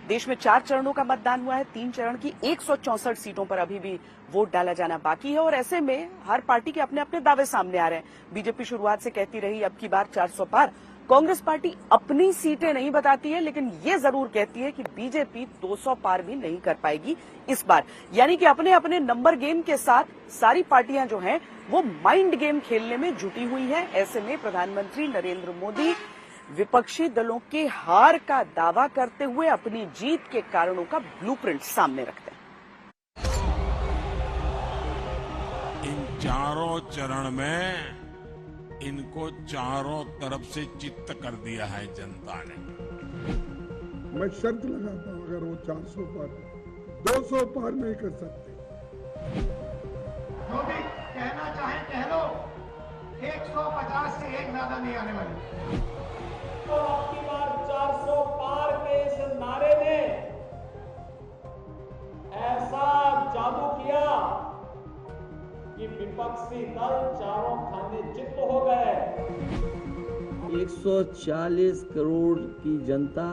देश में 4 चरणों का मतदान हुआ है। 3 चरण की 164 सीटों पर अभी भी वोट डाला जाना बाकी है और ऐसे में हर पार्टी के अपने अपने दावे सामने आ रहे हैं। बीजेपी शुरुआत से कहती रही अब की बार 400 पार। कांग्रेस पार्टी अपनी सीटें नहीं बताती है, लेकिन ये जरूर कहती है कि बीजेपी 200 पार भी नहीं कर पाएगी इस बार। यानी कि अपने अपने नंबर गेम के साथ सारी पार्टियां जो हैं वो माइंड गेम खेलने में जुटी हुई है। ऐसे में प्रधानमंत्री नरेंद्र मोदी विपक्षी दलों के हार का दावा करते हुए अपनी जीत के कारणों का ब्लूप्रिंट सामने रखते हैं। इन चारों चरण में इनको चारों तरफ से चित्त कर दिया है जनता ने। मैं शर्त लगाता हूं, अगर वो 400 पार 200 पार नहीं कर सकते, जो भी कहना चाहे कह लो, 150 से एक ज्यादा नहीं आने वाली। तो अब की बार 400 पार के इस नारे ने ऐसा जादू किया कि विपक्षी दल चारों खाने चित्त हो गए। 140 करोड़ की जनता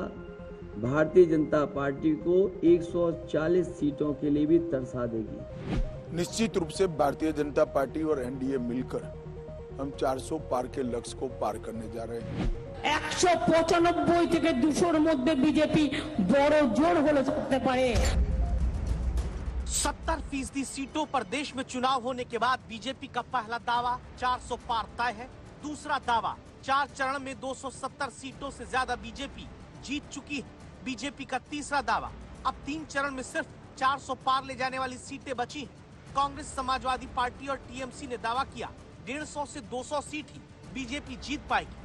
भारतीय जनता पार्टी को 140 सीटों के लिए भी तरसा देगी। निश्चित रूप से भारतीय जनता पार्टी और एनडीए मिलकर हम 400 पार के लक्ष्य को पार करने जा रहे हैं। 195 থেকে 200-র মধ্যে বিজেপি বড় জোর হলে করতে পারে। 70% सीटों पर देश में चुनाव होने के बाद बीजेपी का पहला दावा 400 पार तय है। दूसरा दावा 4 चरण में 270 सीटों से ज्यादा बीजेपी जीत चुकी है। बीजेपी का तीसरा दावा अब 3 चरण में सिर्फ 400 पार ले जाने वाली सीटें बची हैं। कांग्रेस, समाजवादी पार्टी और टीएमसी ने दावा किया 150 से 200 सीट ही बीजेपी जीत पाएगी।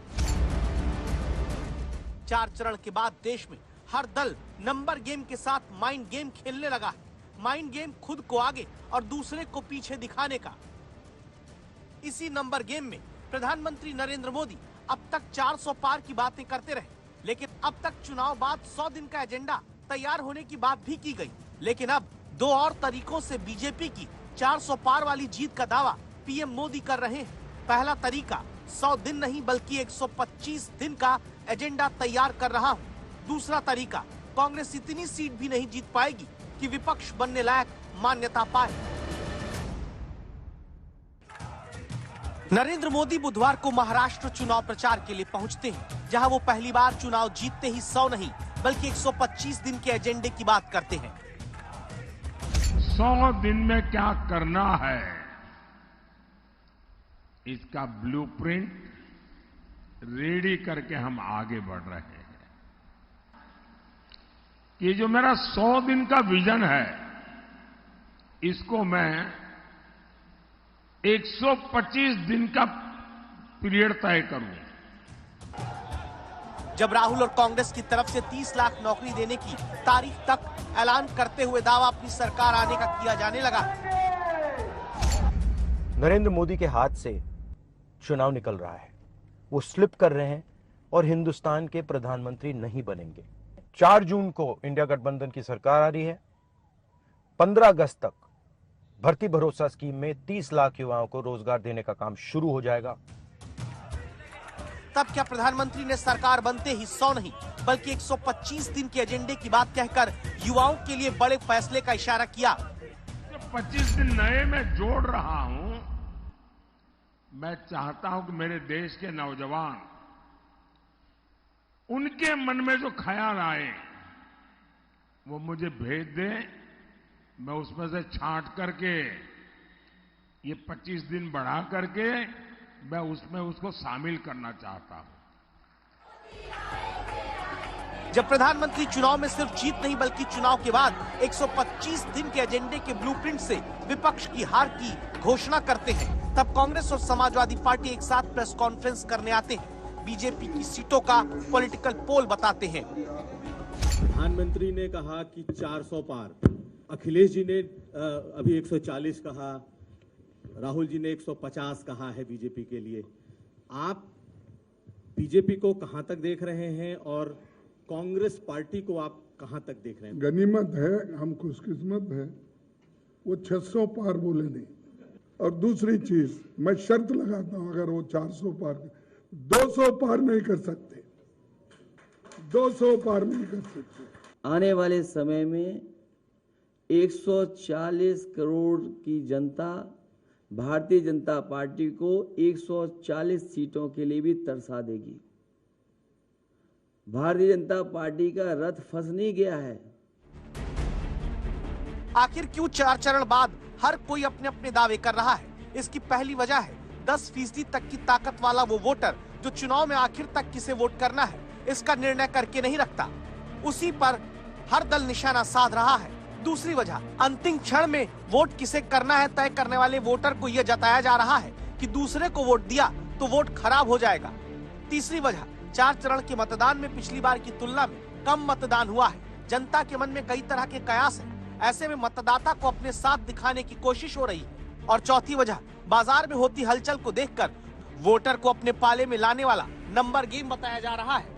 4 चरण के बाद देश में हर दल नंबर गेम के साथ माइंड गेम खेलने लगा है। माइंड गेम खुद को आगे और दूसरे को पीछे दिखाने का। इसी नंबर गेम में प्रधानमंत्री नरेंद्र मोदी अब तक 400 पार की बातें करते रहे, लेकिन अब तक चुनाव बाद 100 दिन का एजेंडा तैयार होने की बात भी की गई। लेकिन अब 2 और तरीकों से बीजेपी की 400 पार वाली जीत का दावा पीएम मोदी कर रहे हैं। पहला तरीका 100 दिन नहीं बल्कि 125 दिन का एजेंडा तैयार कर रहा हूं। दूसरा तरीका, कांग्रेस इतनी सीट भी नहीं जीत पाएगी कि विपक्ष बनने लायक मान्यता पाए। नरेंद्र मोदी बुधवार को महाराष्ट्र चुनाव प्रचार के लिए पहुंचते हैं, जहां वो पहली बार चुनाव जीतते ही 100 नहीं बल्कि 125 दिन के एजेंडे की बात करते हैं। 100 दिन में क्या करना है, इसका ब्लूप्रिंट रेडी करके हम आगे बढ़ रहे हैं। ये जो मेरा 100 दिन का विजन है, इसको मैं 125 दिन का पीरियड तय करूं। जब राहुल और कांग्रेस की तरफ से 30 लाख नौकरी देने की तारीख तक ऐलान करते हुए दावा अपनी सरकार आने का किया जाने लगा। नरेंद्र मोदी के हाथ से चुनाव निकल रहा है, वो स्लिप कर रहे हैं और हिंदुस्तान के प्रधानमंत्री नहीं बनेंगे। 4 जून को इंडिया गठबंधन की सरकार आ रही है। 15 अगस्त तक भर्ती भरोसा स्कीम में 30 लाख युवाओं को रोजगार देने का काम शुरू हो जाएगा। तब क्या प्रधानमंत्री ने सरकार बनते ही 100 नहीं बल्कि 125 दिन के एजेंडे की बात कहकर युवाओं के लिए बड़े फैसले का इशारा किया। 25 दिन नए में जोड़ रहा हूं। मैं चाहता हूं कि मेरे देश के नौजवान, उनके मन में जो ख्याल आए वो मुझे भेज दें। मैं उसमें से छांट करके ये 25 दिन बढ़ा करके मैं उसमें उसको शामिल करना चाहता हूं। जब प्रधानमंत्री चुनाव में सिर्फ जीत नहीं बल्कि चुनाव के बाद 125 दिन के एजेंडे के ब्लूप्रिंट से विपक्ष की हार की घोषणा करते हैं, तब कांग्रेस और समाजवादी पार्टी एक साथ प्रेस कॉन्फ्रेंस करने आते हैं। बीजेपी की सीटों का पॉलिटिकल पोल बताते हैं। प्रधानमंत्री ने कहा कि 400 पार, अखिलेश जी ने अभी 140 कहा, राहुल जी ने 150 कहा है बीजेपी के लिए। आप बीजेपी को कहां तक देख रहे हैं और कांग्रेस पार्टी को आप कहां तक देख रहे हैं? गनीमत है, हम खुशकिस्मत है, वो 600 पार बोले नहीं। और दूसरी चीज, मैं शर्त लगाता हूं, अगर वो 400 पार 200 पार नहीं कर सकते, 200 पार नहीं कर सकते, आने वाले समय में 140 करोड़ की जनता भारतीय जनता पार्टी को 140 सीटों के लिए भी तरसा देगी। भारतीय जनता पार्टी का रथ फंस नहीं गया है। आखिर क्यों 4 चरण बाद हर कोई अपने अपने दावे कर रहा है? इसकी पहली वजह है 10% तक की ताकत वाला वो वोटर जो चुनाव में आखिर तक किसे वोट करना है इसका निर्णय करके नहीं रखता। उसी पर हर दल निशाना साध रहा है। दूसरी वजह, अंतिम क्षण में वोट किसे करना है तय करने वाले वोटर को यह जताया जा रहा है कि दूसरे को वोट दिया तो वोट खराब हो जाएगा। तीसरी वजह, 4 चरण के मतदान में पिछली बार की तुलना में कम मतदान हुआ है। जनता के मन में कई तरह के कयास हैं। ऐसे में मतदाता को अपने साथ दिखाने की कोशिश हो रही है। और चौथी वजह, बाजार में होती हलचल को देखकर वोटर को अपने पाले में लाने वाला नंबर गेम बताया जा रहा है।